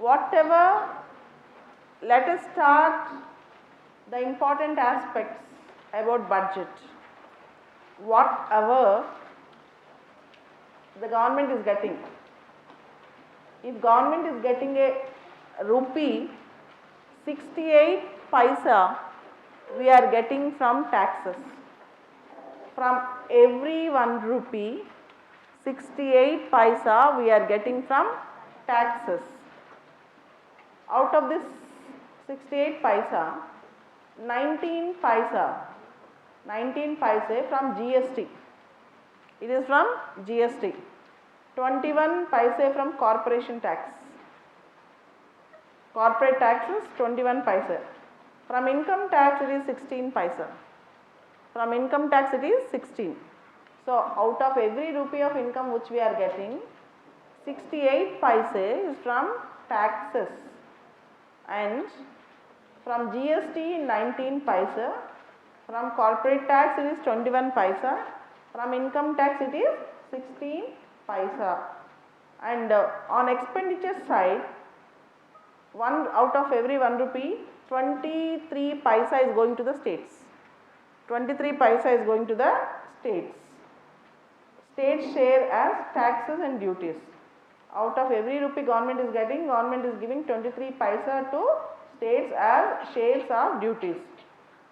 whatever, let us start the important aspects about budget. Whatever the government is getting, if government is getting a rupee 68 paisa, we are getting from taxes. From every 1 rupee, 68 paisa we are getting from taxes. Out of this 68 paisa, 19 paise from GST. It is from GST. 21 paise from corporation tax. Corporate tax is 21 paise. From income tax it is 16 paisa. From income tax it is 16. So out of every rupee of income which we are getting, 68 paise is from taxes, and from GST 19 paisa, from corporate tax it is 21 paisa, from income tax it is 16 paisa. And on expenditure side, one out of every 1 rupee, 23 paisa is going to the states. 23 paisa is going to the states. States share as taxes and duties. Out of every rupee government is getting, government is giving 23 paisa to states as shares of duties.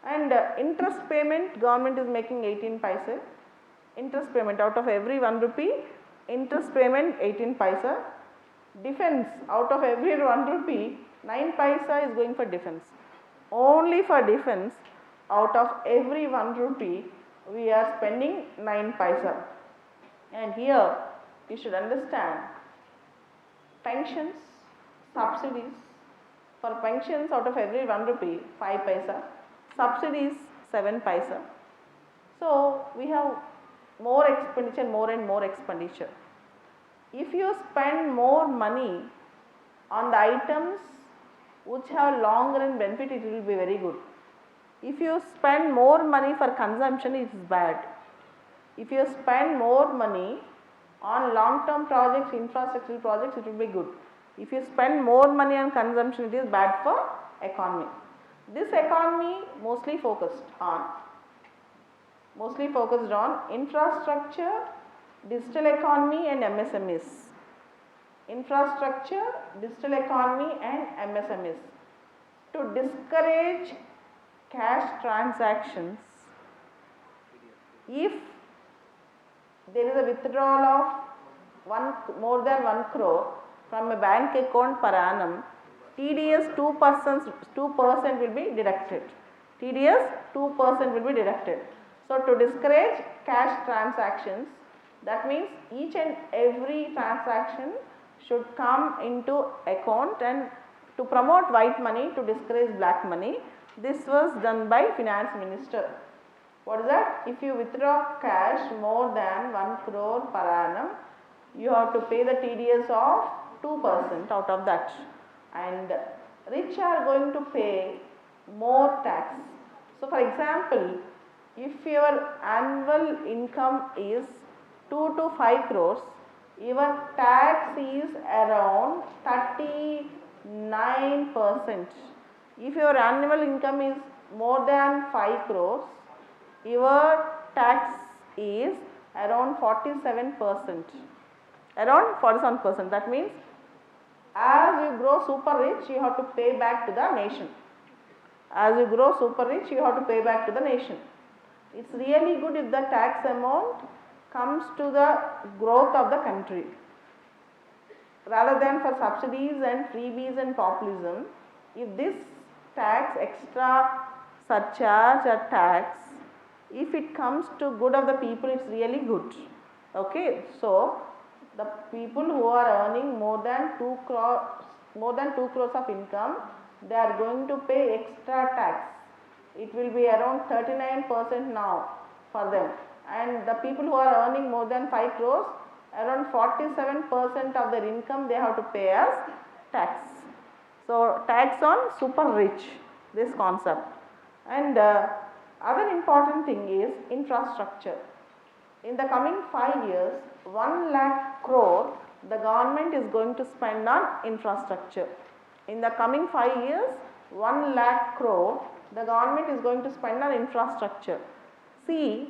And interest payment, government is making 18 paisa. Interest payment, out of every 1 rupee, interest payment 18 paisa. Defense, out of every 1 rupee, 9 paisa is going for defense. Only for defense, out of every 1 rupee, we are spending 9 paisa. And here you should understand, pensions, subsidies. For pensions, out of every 1 rupee, 5 paisa, subsidies 7 paisa. So we have more expenditure, more and more expenditure. If you spend more money on the items which have long run benefit, it will be very good. If you spend more money for consumption, it is bad. If you spend more money on long term projects, infrastructural projects, it will be good. If you spend more money on consumption, it is bad for economy. This economy mostly focused on infrastructure, digital economy and MSMEs. Infrastructure, digital economy and MSMEs. To discourage cash transactions, if there is a withdrawal of more than 1 crore from a bank account per annum, TDS 2% will be deducted. TDS 2% will be deducted. So to discourage cash transactions, that means each and every transaction should come into account, and to promote white money, to discourage black money, this was done by finance minister. What is that? If you withdraw cash more than 1 crore per annum, you have to pay the TDS of 2% out of that, and rich are going to pay more tax. So for example, if your annual income is 2 to 5 crores, your tax is around 39%. If your annual income is more than 5 crores, your tax is around 47%. Around 47%. That means as you grow super rich, you have to pay back to the nation. As you grow super rich, you have to pay back to the nation. It's really good if the tax amount comes to the growth of the country. Rather than for subsidies and freebies and populism, if this tax, extra surcharge or tax, if it comes to good of the people, it's really good. Okay, so the people who are earning more than 2 crores of income, they are going to pay extra tax. It will be around 39% now for them, and the people who are earning more than 5 crores, around 47% of their income they have to pay as tax. So tax on super rich, this concept. And other important thing is infrastructure. In the coming 5 years, 1 lakh crore the government is going to spend on infrastructure. In the coming 5 years, 1 lakh crore the government is going to spend on infrastructure. See,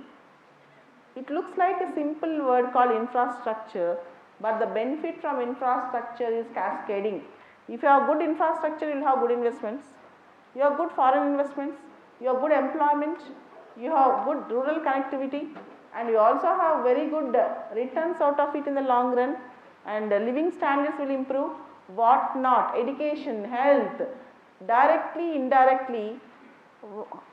it looks like a simple word called infrastructure, but the benefit from infrastructure is cascading. If you have good infrastructure, you will have good investments, you have good foreign investments, you have good employment, you have good rural connectivity, and you also have very good returns out of it in the long run, and living standards will improve, what not, education, health, directly, indirectly,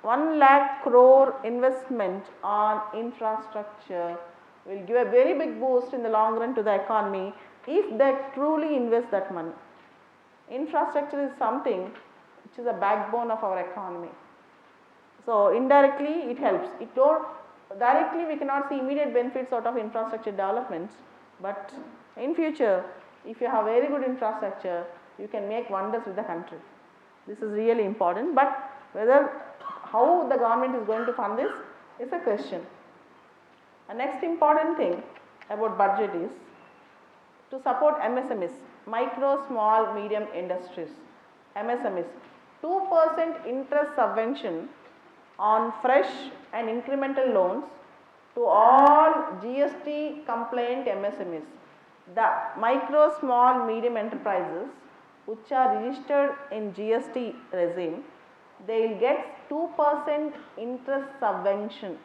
1 lakh crore investment on infrastructure will give a very big boost in the long run to the economy if they truly invest that money. Infrastructure is something which is a backbone of our economy. So indirectly it helps. Directly we cannot see immediate benefits out of infrastructure developments, but in future if you have very good infrastructure, you can make wonders with the country. This is really important, but how the government is going to fund this is a question. The next important thing about budget is to support MSMEs, micro, small, medium industries, MSMEs. 2% interest subvention on fresh and incremental loans to all GST compliant MSMEs. The micro, small, medium enterprises which are registered in GST regime, they will get 2% interest subvention,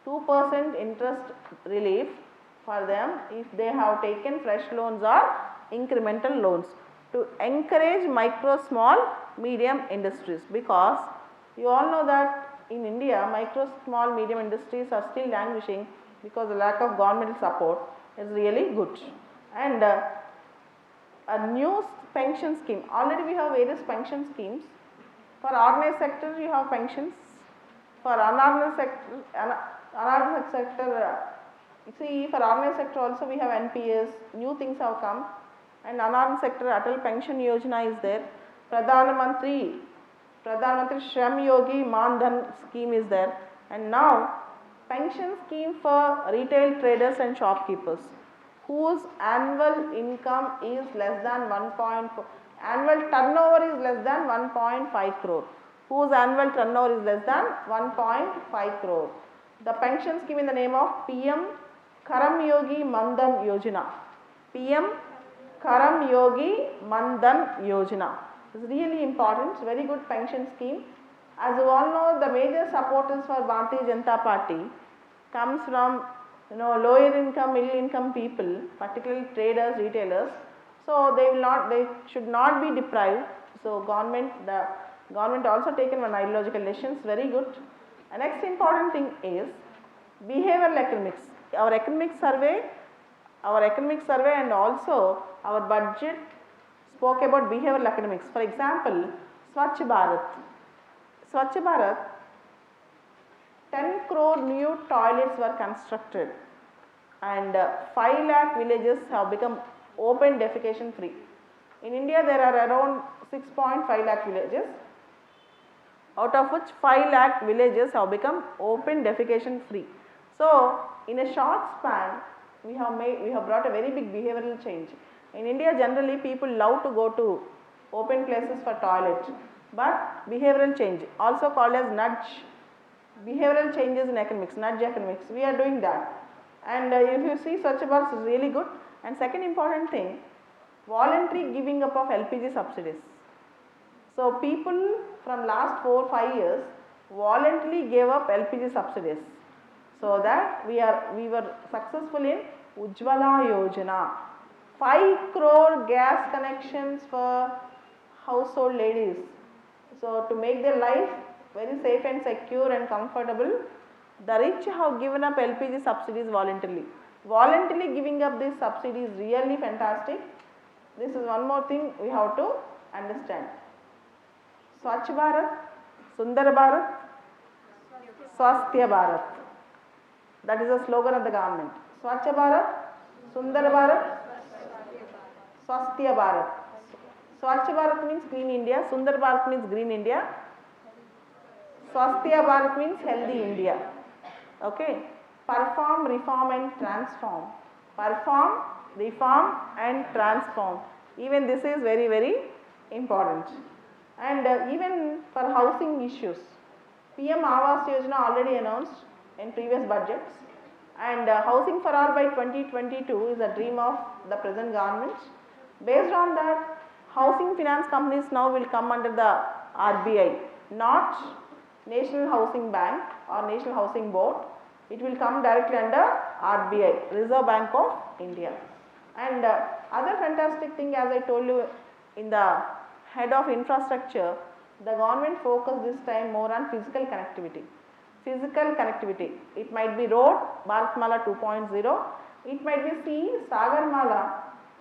2% interest relief for them if they have taken fresh loans or incremental loans, to encourage micro, small, medium industries, because you all know that in India micro, small, medium industries are still languishing because the lack of governmental support is really good. And a new pension scheme, already we have various pension schemes. For organized sector you have pensions, for unorganized sector, see, for organized sector also we have NPS, new things have come, and unorganized sector Atal Pension Yojana is there, Pradhan Mantri Shram Yogi Man Dhan scheme is there, and now pension scheme for retail traders and shopkeepers whose annual income is less than 1.4, annual turnover is less than 1.5 crore, whose annual turnover is less than 1.5 crore. The pension scheme in the name of PM Karam Yogi Mandan Yojana, PM Karam Yogi Mandan Yojana. This is really important, it's a very good pension scheme. As you all know, the major supporters for Bharatiya Janata Party comes from lower income, middle income people, particularly traders, retailers. So they should not be deprived. So the government also taken one ideological decisions, very good. The next important thing is behavioral economics. Our economic survey and also our budget spoke about behavioral economics. For example, Swachh Bharat, 10 crore new toilets were constructed and 5 lakh villages have become open defecation free. In India there are around 6.5 lakh villages, out of which 5 lakh villages have become open defecation free. So in a short span we have brought a very big behavioral change. In India generally people love to go to open places for toilet, but behavioral change, also called as nudge, behavioral changes in economics, nudge economics, we are doing that. And if you see, Swachh Bharat is really good. And second important thing, voluntary giving up of LPG subsidies. So people from last 4-5 years voluntarily gave up LPG subsidies, so that we were successful in Ujjwala Yojana. 5 crore gas connections for household ladies. So to make their life very safe and secure and comfortable, the rich have given up LPG subsidies voluntarily. Voluntarily giving up these subsidies is really fantastic. This is one more thing we have to understand. Swachh Bharat, Sundar Bharat, Swasthya Bharat. That is the slogan of the government. Swachh Bharat, Sundar Bharat, Swasthya Bharat. Swachh Bharat means clean India, Sundar Bharat means green India, Swasthya Bharat means healthy India. Okay. Perform, reform and transform. Perform, reform and transform. Even this is very, very important. And even for housing issues, PM Awas Yojana already announced in previous budgets, and housing for all by 2022 is a dream of the present government. Based on that, housing finance companies now will come under the RBI, not National Housing Bank or National Housing Board. It will come directly under RBI, Reserve Bank of India. And other fantastic thing, as I told you in the head of infrastructure, the government focus this time more on physical connectivity. Physical connectivity, it might be road, Bharatmala 2.0, it might be sea, Sagarmala,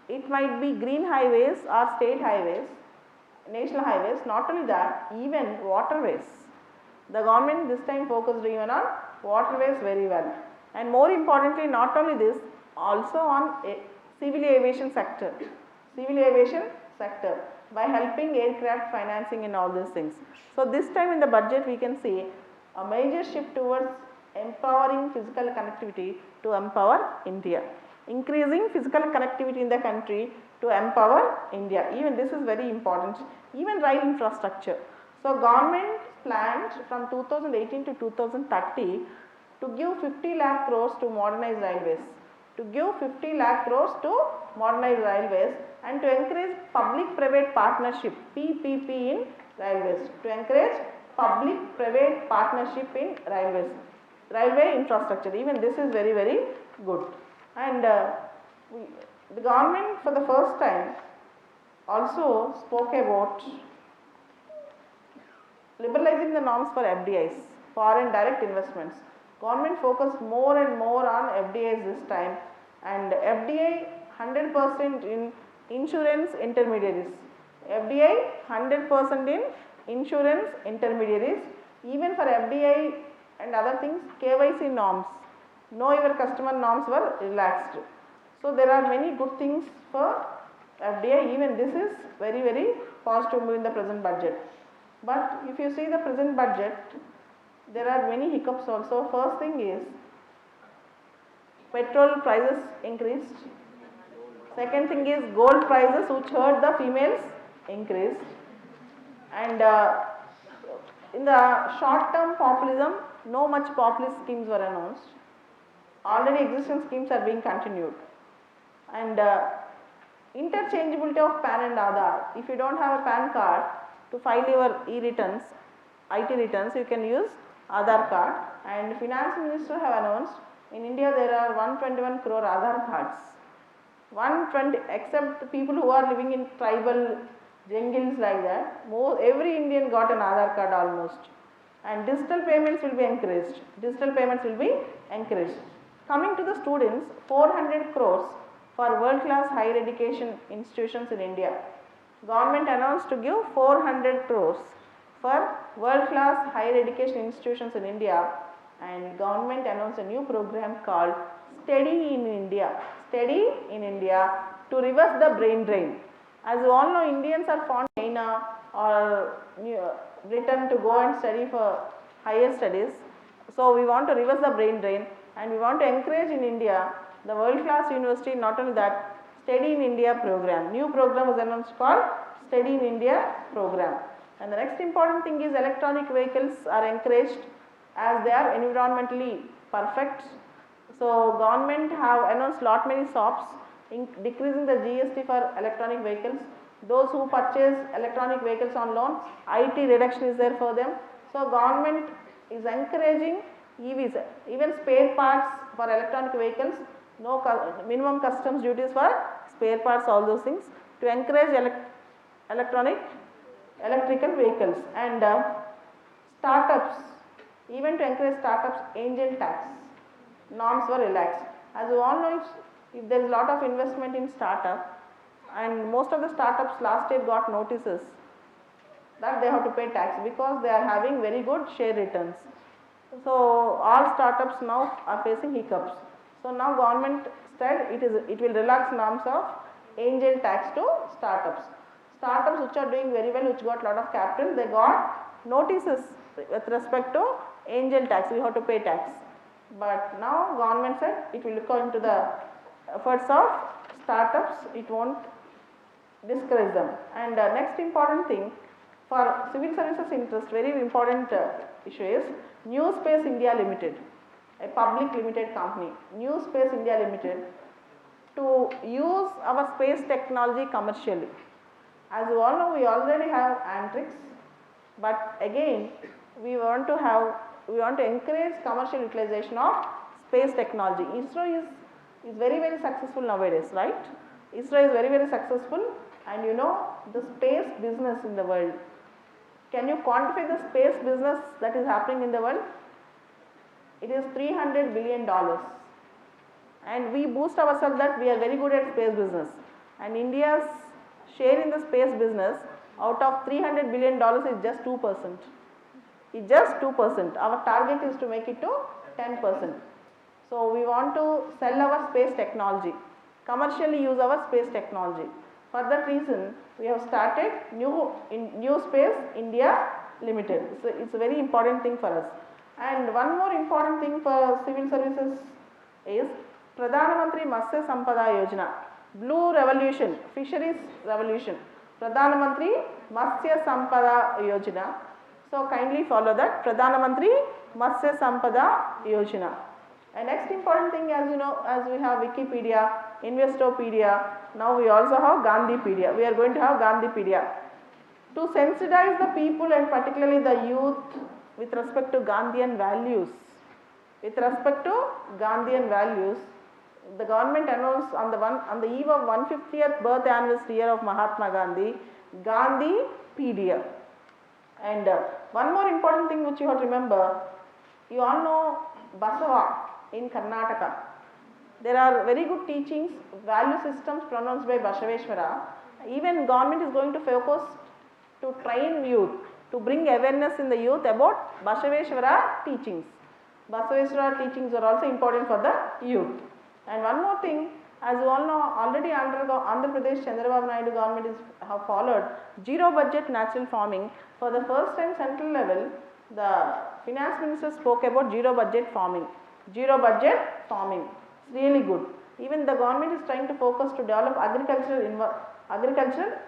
it might be green highways or state highways, national highways. Not only that, even waterways. The government this time focused even on waterways very well. And more importantly, not only this, also on a civil aviation sector. Civil aviation sector by helping aircraft financing and all these things. So this time in the budget we can see a major shift towards empowering physical connectivity to empower India. Increasing physical connectivity in the country to empower India. Even this is very important. Even rail infrastructure. So government planned from 2018 to 2030 to give 50 lakh crores to modernize railways. To give 50 lakh crores to modernize railways and to encourage public-private partnership PPP in railways. To encourage public-private partnership in railways. Railway infrastructure. Even this is very, very good. And the government for the first time also spoke about liberalizing the norms for FDIs, foreign direct investments. Government focused more and more on FDIs this time, and FDI 100% in insurance intermediaries. FDI 100% in insurance intermediaries. Even for FDI and other things, KYC norms, know your customer norms were relaxed. So there are many good things for FDI. Even this is very, very positive move in the present budget. But if you see the present budget, there are many hiccups also. First thing is petrol prices increased. Second thing is gold prices, which hurt the females, increased. And in the short term populism, no much populist schemes were announced. Already existing schemes are being continued. And interchangeability of PAN and Aadhaar. If you don't have a PAN card to file your e-returns, IT returns, you can use Aadhaar card. And Finance Minister have announced in India there are 121 crore Aadhaar cards. 120, except the people who are living in tribal jungles like that, every Indian got an Aadhaar card almost. And digital payments will be encouraged. Digital payments will be encouraged. Coming to the students, 400 crores for world-class higher education institutions in India. Government announced to give 400 crores for world-class higher education institutions in India, and government announced a new program called Study in India. Study in India to reverse the brain drain. As you all know, Indians are fond of China or Britain to go and study for higher studies. So we want to reverse the brain drain, and we want to encourage in India the world-class university. Not only that, Study in India program. New program was announced called Study in India program. And the next important thing is electronic vehicles are encouraged as they are environmentally perfect. So government have announced lot many SOPs decreasing the GST for electronic vehicles. Those who purchase electronic vehicles on loan, IT reduction is there for them. So government is encouraging EVs, even spare parts for electronic vehicles, no minimum customs duties for spare parts, all those things to encourage electrical vehicles. And startups, even to encourage startups, angel tax norms were relaxed. As you all know, if there is a lot of investment in startup, and most of the startups last year got notices that they have to pay tax because they are having very good share returns. So all startups now are facing hiccups. So now government said it will relax norms of angel tax to startups. Startups which are doing very well, which got lot of capital, they got notices with respect to angel tax. We have to pay tax. But now government said it will look into the efforts of startups, it won't discourage them. And next important thing for civil services interest, very important issue is New Space India Limited, a public limited company, New Space India Limited, to use our space technology commercially. As you all know, we already have Antrix, but again we want to encourage commercial utilization of space technology. ISRO is very successful nowadays, right? ISRO is very successful, and you know the space business in the world. Can you quantify the space business that is happening in the world? It is $300 billion, and we boast ourselves that we are very good at space business, and India's share in the space business out of $300 billion is just 2%. It's just 2%. Our target is to make it to 10%. So we want to sell our space technology, commercially use our space technology. For that reason, we have started New Space India Limited. So it's a very important thing for us. And one more important thing for civil services is Pradhan Mantri Matsya Sampada Yojana, Blue Revolution, Fisheries Revolution, Pradhan Mantri Matsya Sampada Yojana. So kindly follow that, Pradhan Mantri Matsya Sampada Yojana. And next important thing, as you know, as we have Wikipedia, Investopedia, now we also have Gandhipedia. We are going to have Gandhipedia. To sensitize the people and particularly the youth with respect to Gandhian values. With respect to Gandhian values, the government announced on the eve of 150th birth anniversary year of Mahatma Gandhi, Gandhipedia. And one more important thing which you have to remember, you all know Basava in Karnataka. There are very good teachings, value systems pronounced by Basaveshwara. Even government is going to focus to train youth, to bring awareness in the youth about Basaveshwara teachings. Basaveshwara teachings are also important for the youth. And one more thing, as you all know, already Andhra Pradesh Chandrababu Naidu government have followed zero budget natural farming. For the first time central level, the finance minister spoke about zero budget farming. Zero budget farming, it's really good. Even the government is trying to focus to develop agricultural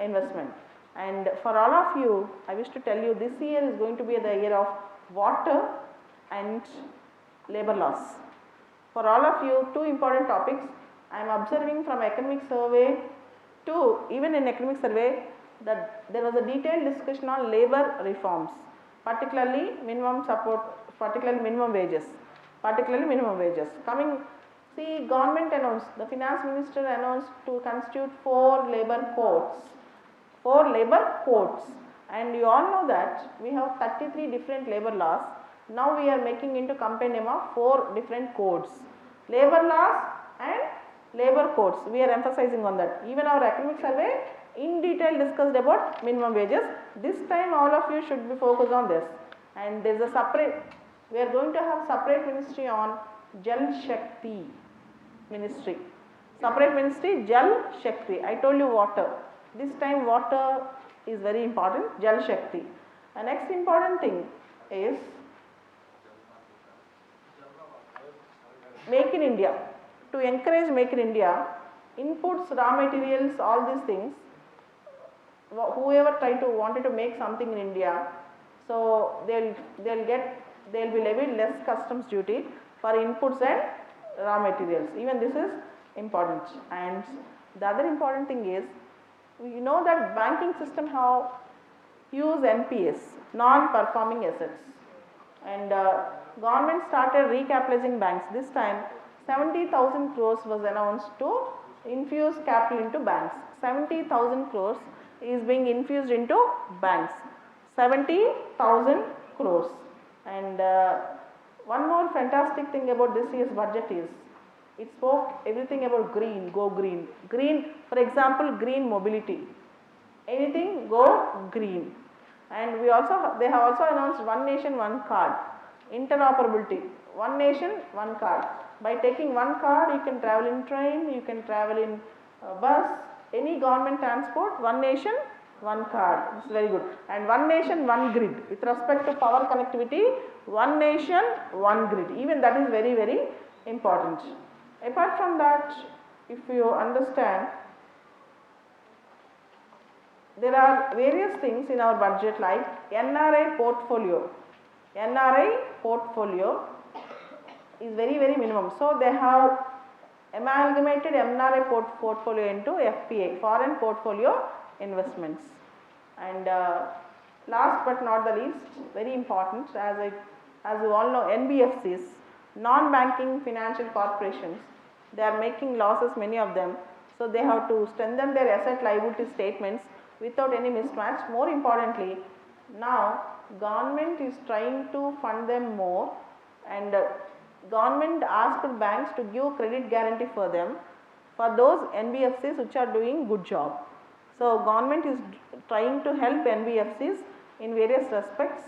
investment. And for all of you, I wish to tell you, this year is going to be the year of water and labor laws. For all of you, two important topics. I am observing from academic survey to even in academic survey that there was a detailed discussion on labor reforms, particularly minimum support, particularly minimum wages. See, government announced, the finance minister announced to constitute 4 labor codes. And you all know that we have 33 different labor laws. Now we are making into compendium of 4 different codes. Labor laws and labor codes, we are emphasizing on that. Even our academic survey in detail discussed about minimum wages. This time all of you should be focused on this. And there is a separate, we are going to have separate ministry on Jal Shakti ministry. Separate ministry Jal Shakti. I told you water. This time water is very important, Jal Shakti. The next important thing is Make in India. To encourage Make in India, inputs, raw materials, all these things, whoever wanted to make something in India, so they'll be levied less customs duty for inputs and raw materials. Even this is important. And the other important thing is, we know that banking system have huge NPS, non-performing assets, and government started recapitalizing banks. This time 70,000 crores was announced to infuse capital into banks. 70,000 crores is being infused into banks. 70,000 crores. And one more fantastic thing about this year's budget is, it spoke everything about green, go green. Green, for example, green mobility. Anything, go green. And they have also announced one nation, one card. Interoperability. One nation, one card. By taking one card, you can travel in train, you can travel in bus, any government transport, one nation, one card. This is very good. And one nation, one grid. With respect to power connectivity, one nation, one grid. Even that is very important. Apart from that, if you understand, there are various things in our budget like NRI portfolio. NRI portfolio is very minimum. So they have amalgamated NRI portfolio into FPI, foreign portfolio investments. And last but not the least, very important, as you all know, NBFCs, non-banking financial corporations, they are making losses, many of them. So they have to strengthen their asset liability statements without any mismatch. More importantly, now government is trying to fund them more, and government asked banks to give credit guarantee for them, for those NBFCs which are doing good job. So government is trying to help NBFCs in various respects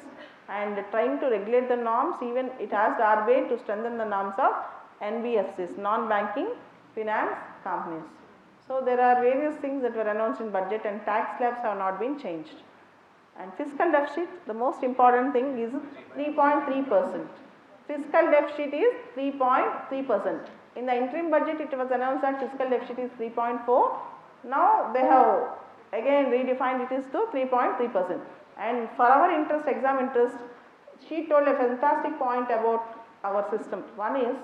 and trying to regulate the norms. Even it asked RBI to strengthen the norms of NBFCs, non-banking finance companies. So there are various things that were announced in budget, and tax slabs have not been changed. And fiscal deficit, the most important thing is 3.3%. Fiscal deficit is 3.3%. In the interim budget it was announced that fiscal deficit is 3.4. Now they have again redefined it is to 3.3%. And for our interest, exam interest, she told a fantastic point about our system. One is,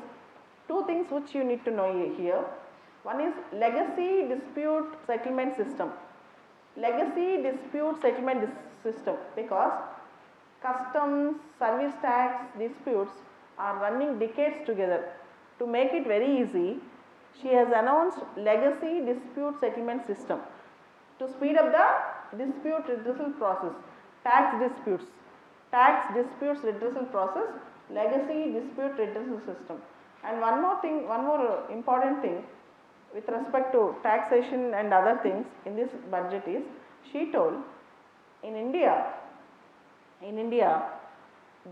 two things which you need to know here. One is legacy dispute settlement system. Legacy dispute settlement system, because customs, service tax disputes are running decades together. To make it very easy, she has announced legacy dispute settlement system to speed up the dispute redressal process. Tax disputes redressal process, legacy dispute redressal system. And one more thing, one more important thing with respect to taxation and other things in this budget is, she told in India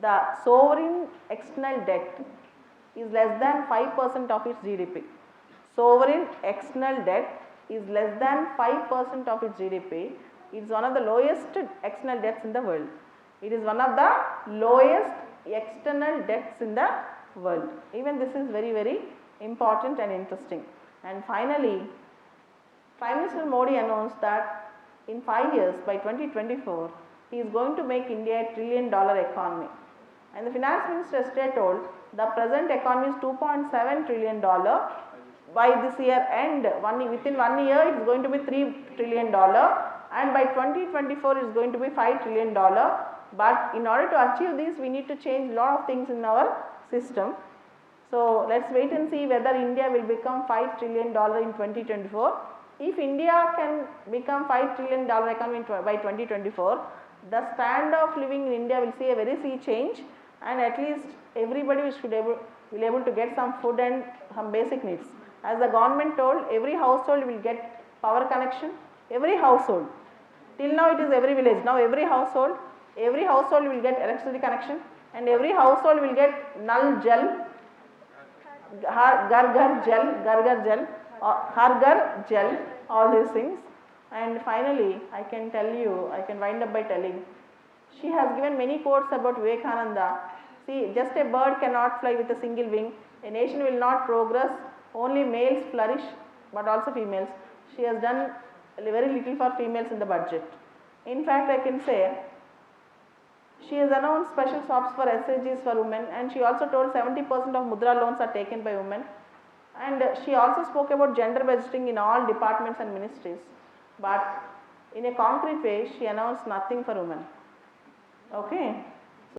the sovereign external debt is less than 5% of its GDP. Sovereign external debt is less than 5% of its GDP. It is one of the lowest external debts in the world. It is one of the lowest external debts in the world. Even this is very important and interesting. And finally, Prime Minister Modi announced that in 5 years, by 2024, he is going to make India a $1 trillion economy. And the Finance Minister yesterday told the present economy is $2.7 trillion. By this year end, within 1 year it is going to be $3 trillion, and by 2024 it is going to be $5 trillion. But in order to achieve this, we need to change a lot of things in our system. So let's wait and see whether India will become $5 trillion in 2024. If India can become $5 trillion economy by 2024, the standard of living in India will see a very sea change, and at least everybody will be able to get some food and some basic needs. As the government told, every household will get power connection. Every household. Till now it is every village. Now every household will get electricity connection, and every household will get Nal Jal, Gar Gar Jal, Har Gar Jal, all these things. And finally, I can wind up by telling, she has given many quotes about Vivekananda. See, just a bird cannot fly with a single wing. A nation will not progress, only males flourish, but also females. She has done very little for females in the budget. In fact, I can say, she has announced special shops for SHGs for women, and she also told 70% of Mudra loans are taken by women. And she also spoke about gender budgeting in all departments and ministries. But in a concrete way, she announced nothing for women. Okay.